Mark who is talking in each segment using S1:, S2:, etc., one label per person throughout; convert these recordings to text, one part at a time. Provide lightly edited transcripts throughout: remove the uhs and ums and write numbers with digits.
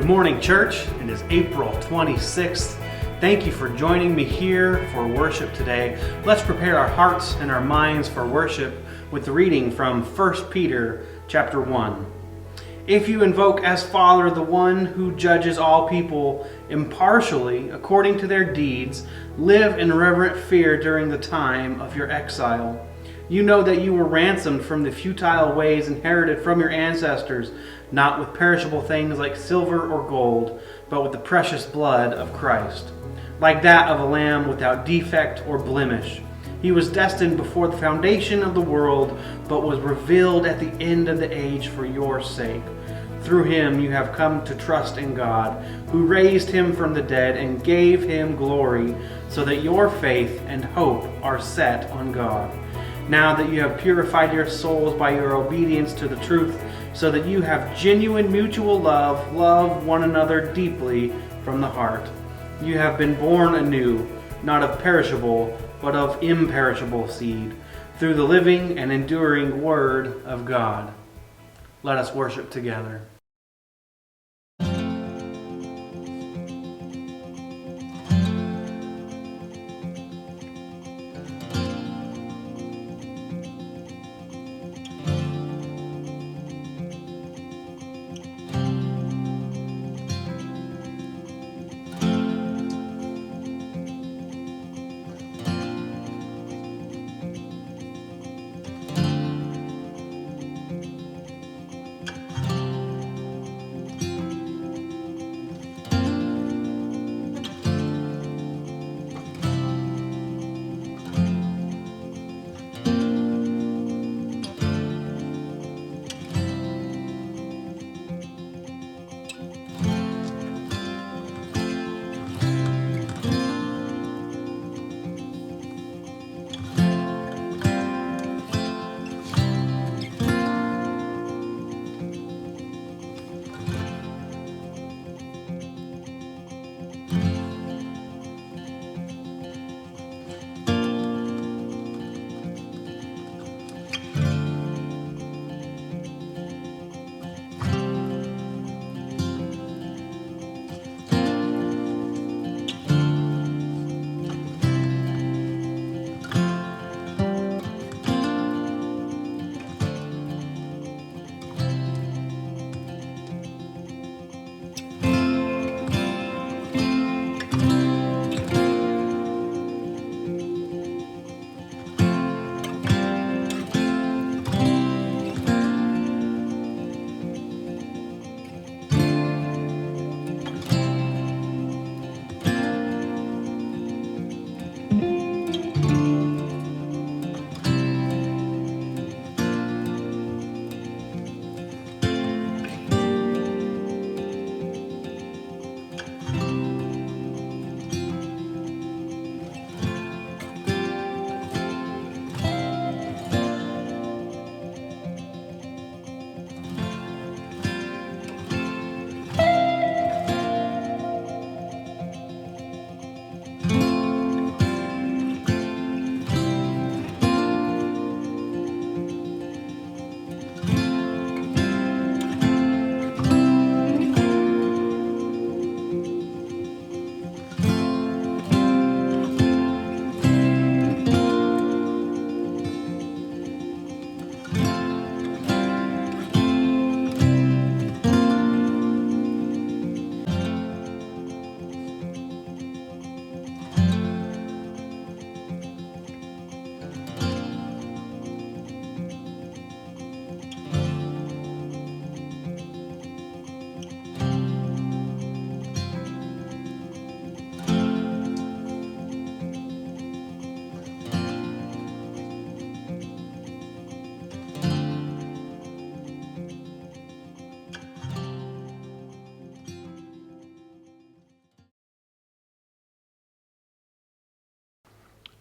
S1: Good morning, church. It is April 26th. Thank you for joining me here for worship today. Let's prepare our hearts and our minds for worship with the reading from 1 Peter chapter 1. If you invoke as Father the one who judges all people impartially according to their deeds, live in reverent fear during the time of your exile. You know that you were ransomed from the futile ways inherited from your ancestors, not with perishable things like silver or gold, but with the precious blood of Christ, like that of a lamb without defect or blemish. He was destined before the foundation of the world, but was revealed at the end of the age for your sake. Through him you have come to trust in God, who raised him from the dead and gave him glory, so that your faith and hope are set on God. Now that you have purified your souls by your obedience to the truth, so that you have genuine mutual love, love one another deeply from the heart. You have been born anew, not of perishable, but of imperishable seed, through the living and enduring Word of God. Let us worship together.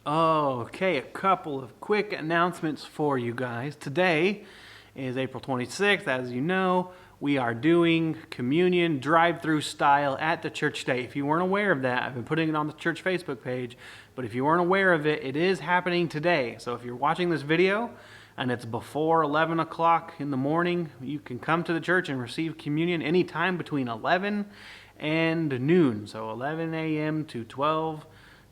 S1: Okay, a couple of quick announcements for you guys. Today is April 26th. As you know, we are doing communion drive-through style at the church today. If you weren't aware of that, I've been putting it on the church Facebook page, but if you weren't aware of it, it is happening today. So if you're watching this video, and it's before 11 o'clock in the morning, you can come to the church and receive communion anytime between 11 and noon. So 11 a.m. to 12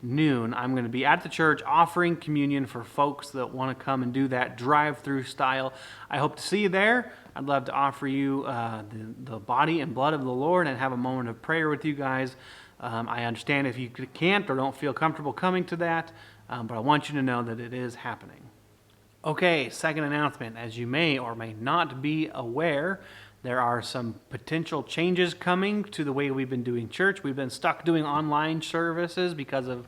S1: noon, I'm going to be at the church offering communion for folks that want to come and do that drive-through style. I hope to see you there. I'd love to offer you the body and blood of the Lord and have a moment of prayer with you guys. I understand if you can't or don't feel comfortable coming to that, but I want you to know that it is happening. Okay, second announcement. As you may or may not be aware, there are some potential changes coming to the way we've been doing church. We've been stuck doing online services because of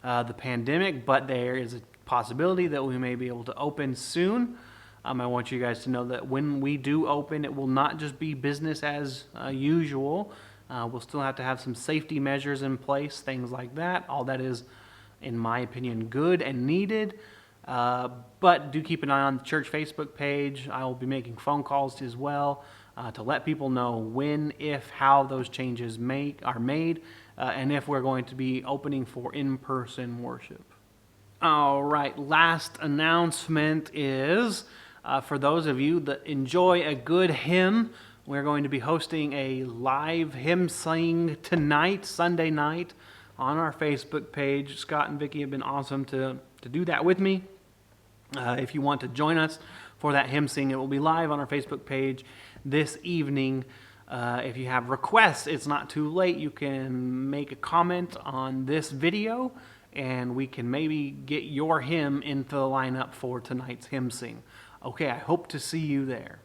S1: the pandemic, but there is a possibility that we may be able to open soon. I want you guys to know that when we do open, it will not just be business as usual. We'll still have to have some safety measures in place, things like that. All that is, in my opinion, good and needed. But do keep an eye on the church Facebook page. I will be making phone calls as well to let people know when, if, how those changes are made, and if we're going to be opening for in-person worship. All right, last announcement is for those of you that enjoy a good hymn, we're going to be hosting a live hymn sing tonight, Sunday night, on our Facebook page. Scott and Vicki have been awesome to do that with me. If you want to join us for that hymn sing, it will be live on our Facebook page this evening. If you have requests, it's not too late. You can make a comment on this video, and we can maybe get your hymn into the lineup for tonight's hymn sing. Okay, I hope to see you there.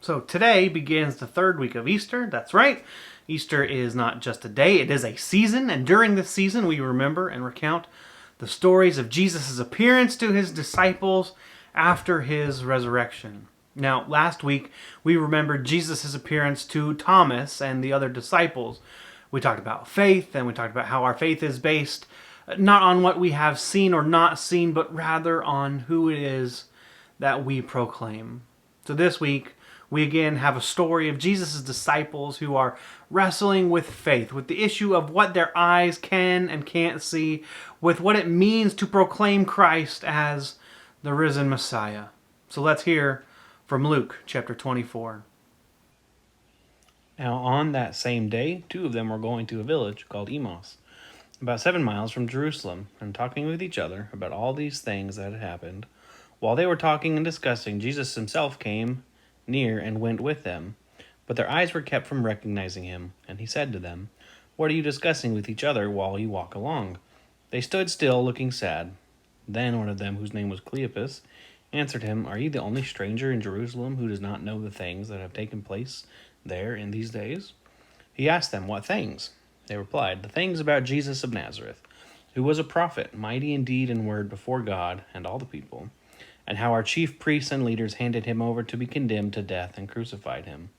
S1: So today begins the third week of Easter. That's right. Easter is not just a day, it is a season. And during this season, we remember and recount the stories of Jesus' appearance to his disciples after his resurrection. Now, last week, we remembered Jesus' appearance to Thomas and the other disciples. We talked about faith, and we talked about how our faith is based not on what we have seen or not seen, but rather on who it is that we proclaim. So this week, we again have a story of Jesus' disciples who are wrestling with faith, with the issue of what their eyes can and can't see, with what it means to proclaim Christ as the risen Messiah. So let's hear from Luke chapter 24. Now on that same day, two of them were going to a village called Emmaus, about 7 miles from Jerusalem, and talking with each other about all these things that had happened. While they were talking and discussing, Jesus himself came near and went with them, but their eyes were kept from recognizing him, and he said to them, "What are you discussing with each other while you walk along?" They stood still, looking sad. Then one of them, whose name was Cleopas, answered him, "Are you the only stranger in Jerusalem who does not know the things that have taken place there in these days?" He asked them, "What things?" They replied, "The things about Jesus of Nazareth, who was a prophet, mighty in deed and word before God and all the people, and how our chief priests and leaders handed him over to be condemned to death and crucified him.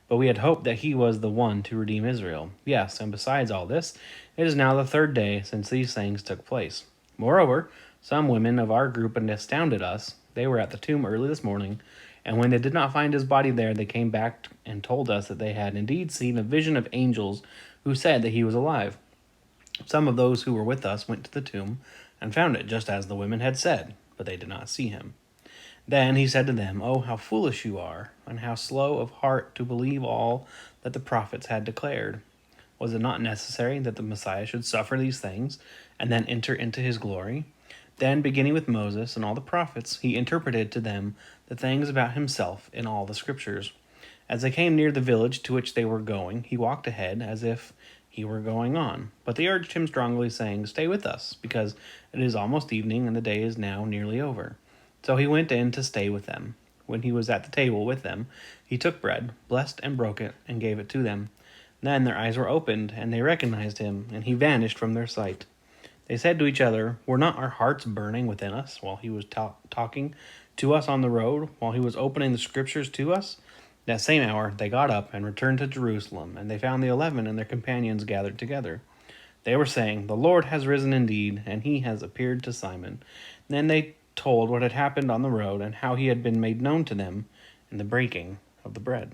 S1: But we had hoped that he was the one to redeem Israel. Yes, and besides all this, it is now the 3rd day since these things took place. Moreover, some women of our group had astounded us. They were at the tomb early this morning,
S2: And when they did not find his body there, they came back and told us that they had indeed seen a vision of angels who said that he was alive. Some of those who were with us went to the tomb and found it just as the women had said, but they did not see him. Then he said to them, "Oh, how foolish you are, and how slow of heart to believe all that the prophets had declared. Was it not necessary that the Messiah should suffer these things and then enter into his glory?" Then, beginning with Moses and all the prophets, he interpreted to them the things about himself in all the scriptures. As they came near the village to which they were going, he walked ahead as if he were going on. But they urged him strongly, saying, "Stay with us, because it is almost evening, and the day is now nearly over." So he went in to stay with them. When he was at the table with them, he took bread, blessed and broke it, and gave it to them. Then their eyes were opened, and they recognized him, and he vanished from their sight. They said to each other, "Were not our hearts burning within us while he was talking to us on the road, while he was opening the scriptures to us?" That same hour they got up and returned to Jerusalem, and they found the 11 and their companions gathered together. They were saying, "The Lord has risen indeed, and he has appeared to Simon." Then they told what had happened on the road and how he had been made known to them in the breaking of the bread.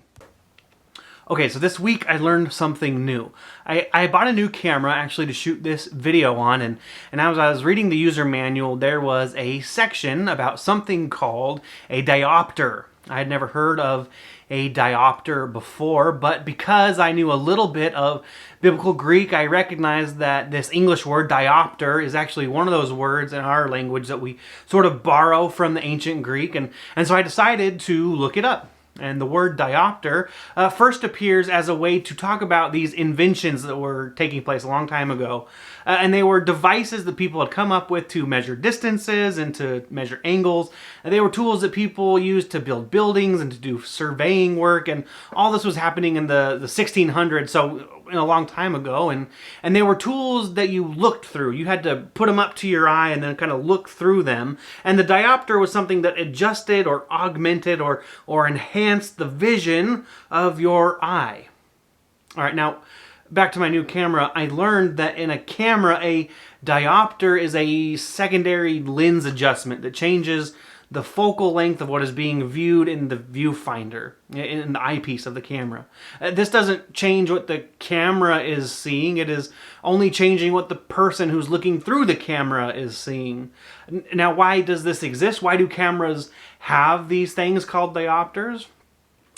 S1: Okay, so this week I learned something new. I bought a new camera actually to shoot this video on, and as I was reading the user manual, there was a section about something called a diopter. I had never heard of a diopter before, but because I knew a little bit of biblical Greek, I recognized that this English word diopter is actually one of those words in our language that we sort of borrow from the ancient Greek, and so I decided to look it up. And the word diopter first appears as a way to talk about these inventions that were taking place a long time ago. And they were devices that people had come up with to measure distances and to measure angles. And they were tools that people used to build buildings and to do surveying work. And all this was happening in the 1600s, so in a long time ago. And they were tools that you looked through. You had to put them up to your eye and then kind of look through them. And the diopter was something that adjusted or augmented or enhanced the vision of your eye. All right, now back to my new camera. I learned that in a camera, a diopter is a secondary lens adjustment that changes the focal length of what is being viewed in the viewfinder, in the eyepiece of the camera. This doesn't change what the camera is seeing. It is only changing what the person who's looking through the camera is seeing. Now, why does this exist? Why do cameras have these things called diopters?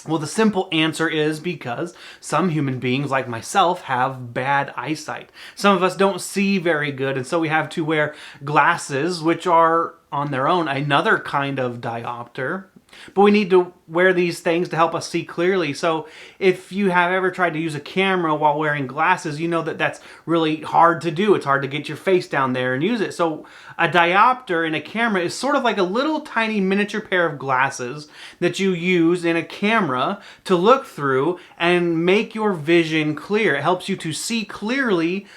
S1: Well, the simple answer is because some human beings, like myself, have bad eyesight. Some of us don't see very good, and so we have to wear glasses, which are on their own another kind of diopter. But we need to wear these things to help us see clearly. So if you have ever tried to use a camera while wearing glasses, you know that that's really hard to do. It's hard to get your face down there and use it. So a diopter in a camera is sort of like a little tiny miniature pair of glasses that you use in a camera to look through and make your vision clear. It helps you to see clearly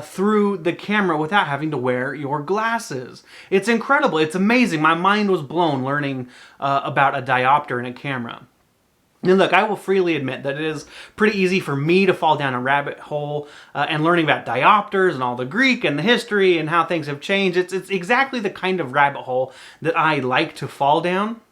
S1: through the camera without having to wear your glasses. It's incredible. It's amazing. My mind was blown learning about a diopter in a camera. And look, I will freely admit that it is pretty easy for me to fall down a rabbit hole and learning about diopters and all the Greek and the history and how things have changed. It's exactly the kind of rabbit hole that I like to fall down.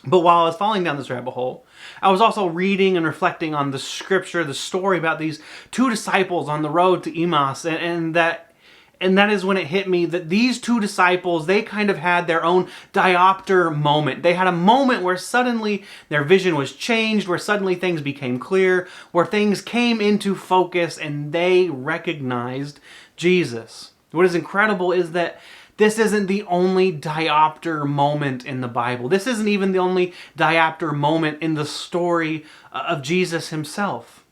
S1: But while I was falling down this rabbit hole, I was also reading and reflecting on the scripture, the story about these two disciples on the road to Emmaus, and that is when it hit me that these two disciples, they kind of had their own diopter moment. They had a moment where suddenly their vision was changed, where suddenly things became clear, where things came into focus, and they recognized Jesus. What is incredible is that this isn't the only diopter moment in the Bible. This isn't even the only diopter moment in the story of Jesus himself.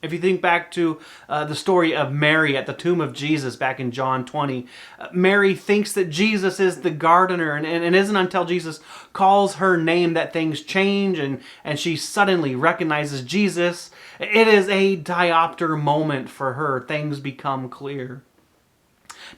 S1: If you think back to the story of Mary at the tomb of Jesus back in John 20, Mary thinks that Jesus is the gardener, and it isn't until Jesus calls her name that things change and she suddenly recognizes Jesus. It is a diopter moment for her. Things become clear.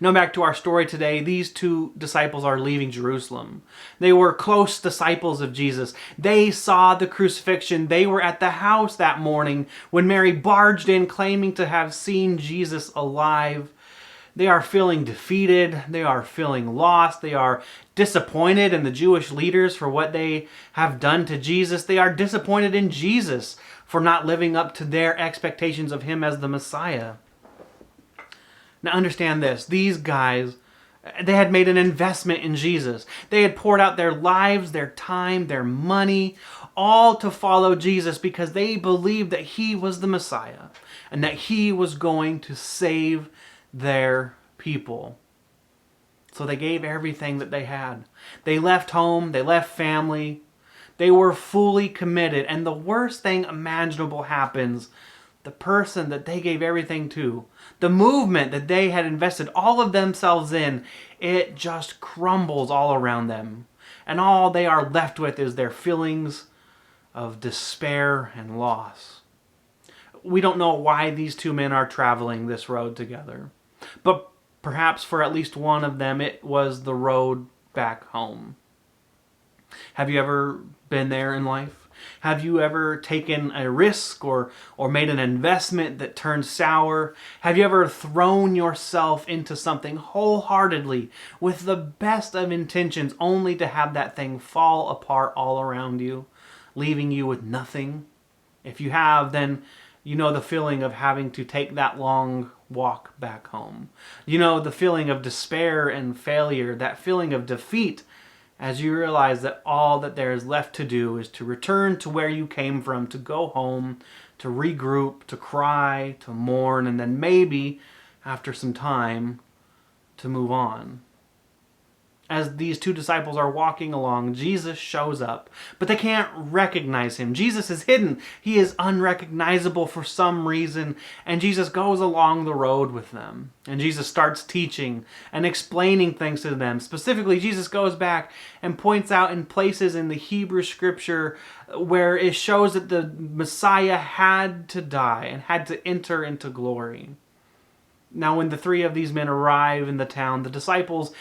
S1: Now back to our story today. These two disciples are leaving Jerusalem. They were close disciples of Jesus. They saw the crucifixion. They were at the house that morning when Mary barged in claiming to have seen Jesus alive. They are feeling defeated. They are feeling lost. They are disappointed in the Jewish leaders for what they have done to Jesus. They are disappointed in Jesus for not living up to their expectations of him as the Messiah. Now understand this. These guys, they had made an investment in Jesus. They had poured out their lives, their time, their money, all to follow Jesus because they believed that he was the Messiah and that he was going to save their people. So they gave everything that they had. They left home, they left family. They were fully committed. And the worst thing imaginable happens. The person that they gave everything to, the movement that they had invested all of themselves in, it just crumbles all around them. And all they are left with is their feelings of despair and loss. We don't know why these two men are traveling this road together. But perhaps for at least one of them, it was the road back home. Have you ever been there in life? Have you ever taken a risk or made an investment that turned sour? Have you ever thrown yourself into something wholeheartedly with the best of intentions only to have that thing fall apart all around you, leaving you with nothing? If you have, then you know the feeling of having to take that long walk back home. You know the feeling of despair and failure, that feeling of defeat, as you realize that all that there is left to do is to return to where you came from, to go home, to regroup, to cry, to mourn, and then maybe, after some time, to move on. As these two disciples are walking along, Jesus shows up, but they can't recognize him. Jesus is hidden. He is unrecognizable for some reason, and Jesus goes along the road with them. And Jesus starts teaching and explaining things to them. Specifically, Jesus goes back and points out in places in the Hebrew scripture where it shows that the Messiah had to die and had to enter into glory. Now, when the three of these men arrive in the town, the disciples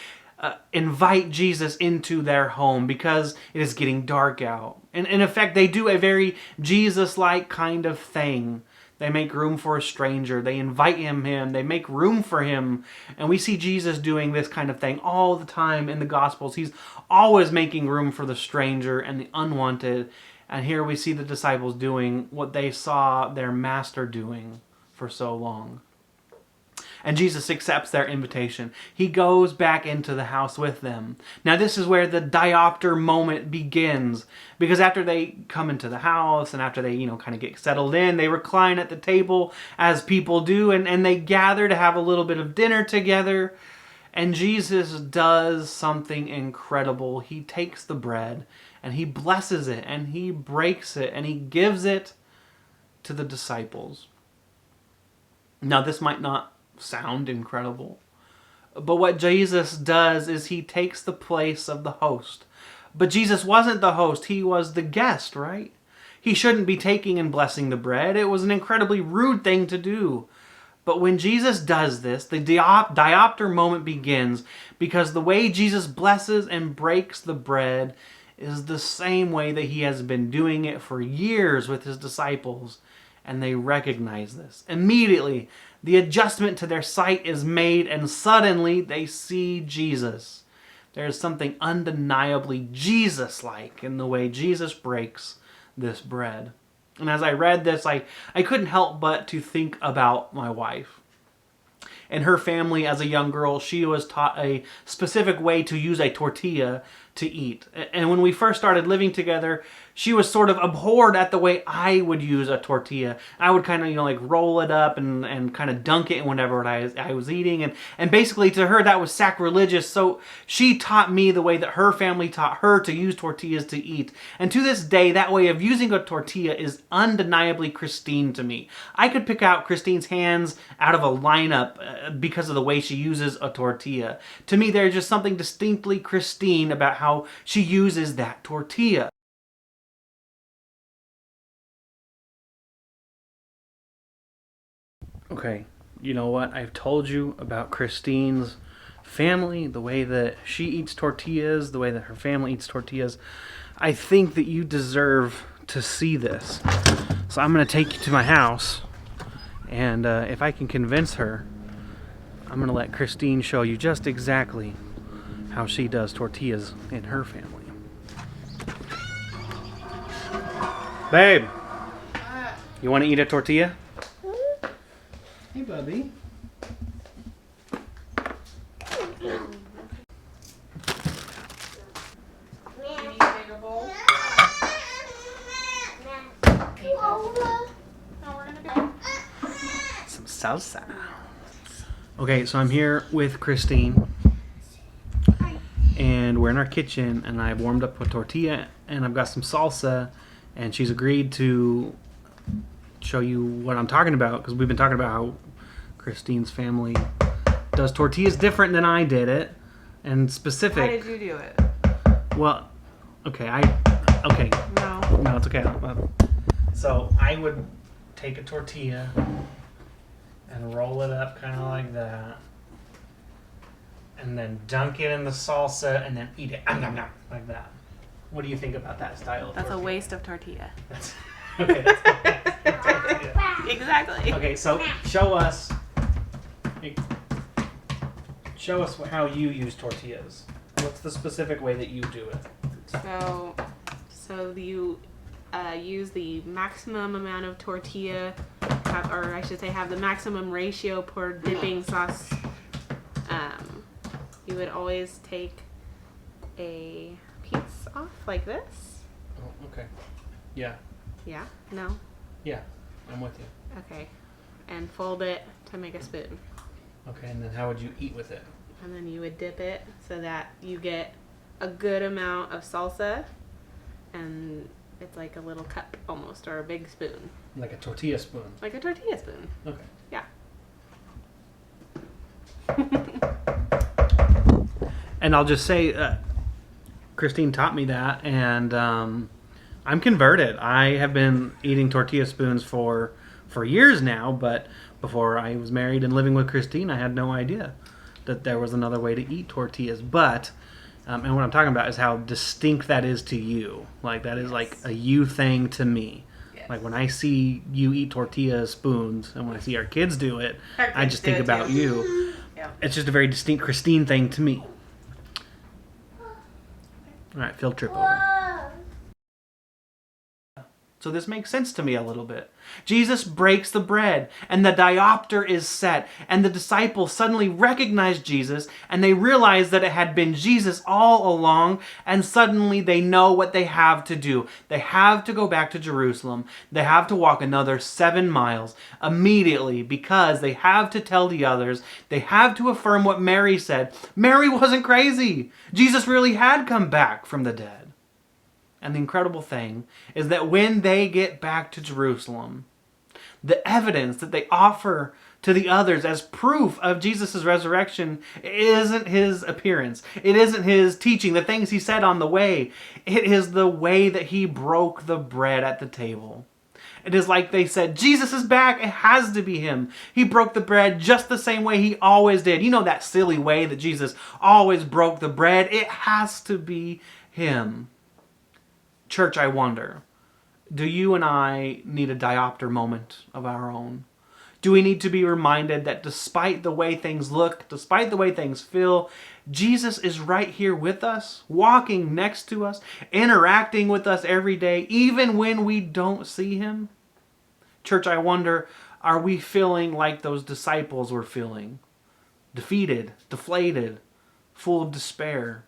S1: invite Jesus into their home because it is getting dark out. And in effect, they do a very Jesus-like kind of thing. They make room for a stranger. They invite him in. They make room for him. And we see Jesus doing this kind of thing all the time in the Gospels. He's always making room for the stranger and the unwanted. And here we see the disciples doing what they saw their master doing for so long. And Jesus accepts their invitation. He goes back into the house with them. Now this is where the diopter moment begins. Because after they come into the house and after they, kind of get settled in, they recline at the table as people do. And they gather to have a little bit of dinner together. And Jesus does something incredible. He takes the bread and he blesses it and he breaks it and he gives it to the disciples. Now this might not sound incredible, but what Jesus does is he takes the place of the host. But Jesus wasn't the host, he was the guest, right? He shouldn't be taking and blessing the bread. It was an incredibly rude thing to do. But when Jesus does this, the diopter moment begins, because the way Jesus blesses and breaks the bread is the same way that he has been doing it for years with his disciples. And they recognize this. Immediately, the adjustment to their sight is made, and suddenly they see Jesus. There is something undeniably Jesus-like in the way Jesus breaks this bread. And as I read this, I couldn't help but to think about my wife. In her family, as a young girl, she was taught a specific way to use a tortilla to eat. And when we first started living together, she was sort of abhorred at the way I would use a tortilla. I would kind of, roll it up and kind of dunk it in whatever I was eating. And basically to her that was sacrilegious. So she taught me the way that her family taught her to use tortillas to eat. And to this day, that way of using a tortilla is undeniably Christine to me. I could pick out Christine's hands out of a lineup because of the way she uses a tortilla. To me, there's just something distinctly Christine about how she uses that tortilla. Okay, you know what? I've told you about Christine's family, the way that she eats tortillas, the way that her family eats tortillas. I think that you deserve to see this. So I'm going to take you to my house, and if I can convince her I'm going to let Christine show you just exactly how she does tortillas in her family. Babe, you want to eat a tortilla? Hey, Bubby. Some salsa. Okay, so I'm here with Christine, and we're in our kitchen, and I've warmed up a tortilla, and I've got some salsa, and she's agreed to show you what I'm talking about, because we've been talking about how Christine's family does tortillas different than I did it, and specific.
S3: How did you do it?
S1: Well, okay, No, it's okay. So I would take a tortilla and roll it up kind of like that, and then dunk it in the salsa, and then eat it like that. What do you think about that style?
S3: That's a waste of tortilla.
S1: Okay.
S3: Exactly.
S1: Okay, so show us how you use tortillas. What's the specific way that you do it?
S3: So you use the maximum amount of tortilla, or I should say have the maximum ratio per dipping sauce. You would always take a piece off like this.
S1: Oh, okay. Yeah.
S3: Yeah? No?
S1: Yeah, I'm with you.
S3: Okay. And fold it to make a spoon.
S1: Okay, and then how would you eat with it?
S3: And then you would dip it so that you get a good amount of salsa, and it's like a little cup almost, or a big spoon.
S1: Like a tortilla spoon.
S3: Like a tortilla spoon.
S1: Okay.
S3: Yeah.
S1: And I'll just say, Christine taught me that, and I'm converted. I have been eating tortilla spoons for years now, but before I was married and living with Christine, I had no idea that there was another way to eat tortillas. But, and what I'm talking about is how distinct that is to you. Like, that is like a you thing to me. Yes. Like, when I see you eat tortilla spoons, and when I see our kids do it, I just think about you. Yeah. It's just a very distinct Christine thing to me. All right, field trip over. So this makes sense to me a little bit. Jesus breaks the bread, and the diopter is set, and the disciples suddenly recognize Jesus, and they realize that it had been Jesus all along, and suddenly they know what they have to do. They have to go back to Jerusalem. They have to walk another 7 miles immediately, because they have to tell the others. They have to affirm what Mary said. Mary wasn't crazy. Jesus really had come back from the dead. And the incredible thing is that when they get back to Jerusalem, the evidence that they offer to the others as proof of Jesus' resurrection isn't his appearance. It isn't his teaching, the things he said on the way. It is the way that he broke the bread at the table. It is like they said, Jesus is back. It has to be him. He broke the bread just the same way he always did. You know that silly way that Jesus always broke the bread? It has to be him. Church, I wonder, do you and I need a diopter moment of our own? Do we need to be reminded that despite the way things look, despite the way things feel, Jesus is right here with us, walking next to us, interacting with us every day, even when we don't see him? Church, I wonder, are we feeling like those disciples were feeling? Defeated, deflated, full of despair?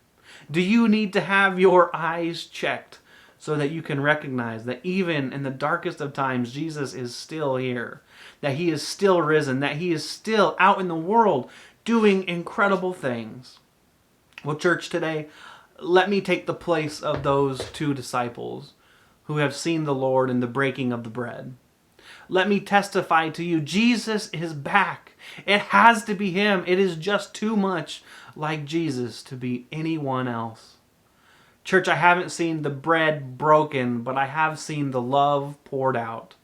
S1: Do you need to have your eyes checked so that you can recognize that even in the darkest of times, Jesus is still here, that he is still risen, that he is still out in the world doing incredible things? Well, church, today, let me take the place of those 2 disciples who have seen the Lord in the breaking of the bread. Let me testify to you, Jesus is back. It has to be him. It is just too much like Jesus to be anyone else. Church, I haven't seen the bread broken, but I have seen the love poured out.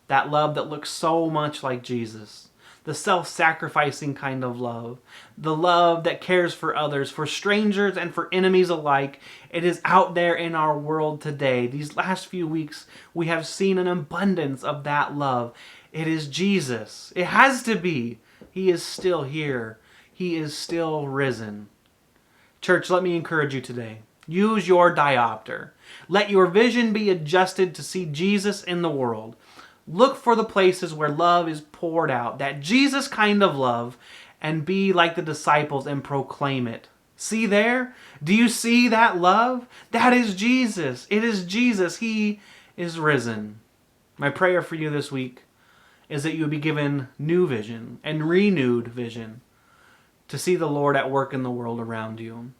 S1: That love that looks so much like Jesus. The self-sacrificing kind of love. The love that cares for others, for strangers and for enemies alike. It is out there in our world today. These last few weeks, we have seen an abundance of that love. It is Jesus. It has to be He is still here. He is still risen. Church, let me encourage you today. Use your diopter. Let your vision be adjusted to see Jesus in the world. Look for the places where love is poured out, that Jesus kind of love, and be like the disciples and proclaim it. See there? Do you see that love? That is Jesus. It is Jesus. He is risen. My prayer for you this week is that you would be given new vision and renewed vision to see the Lord at work in the world around you,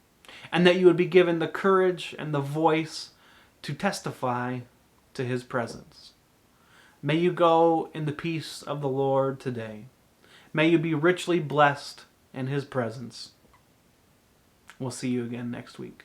S1: and that you would be given the courage and the voice to testify to His presence. May you go in the peace of the Lord today. May you be richly blessed in His presence. We'll see you again next week.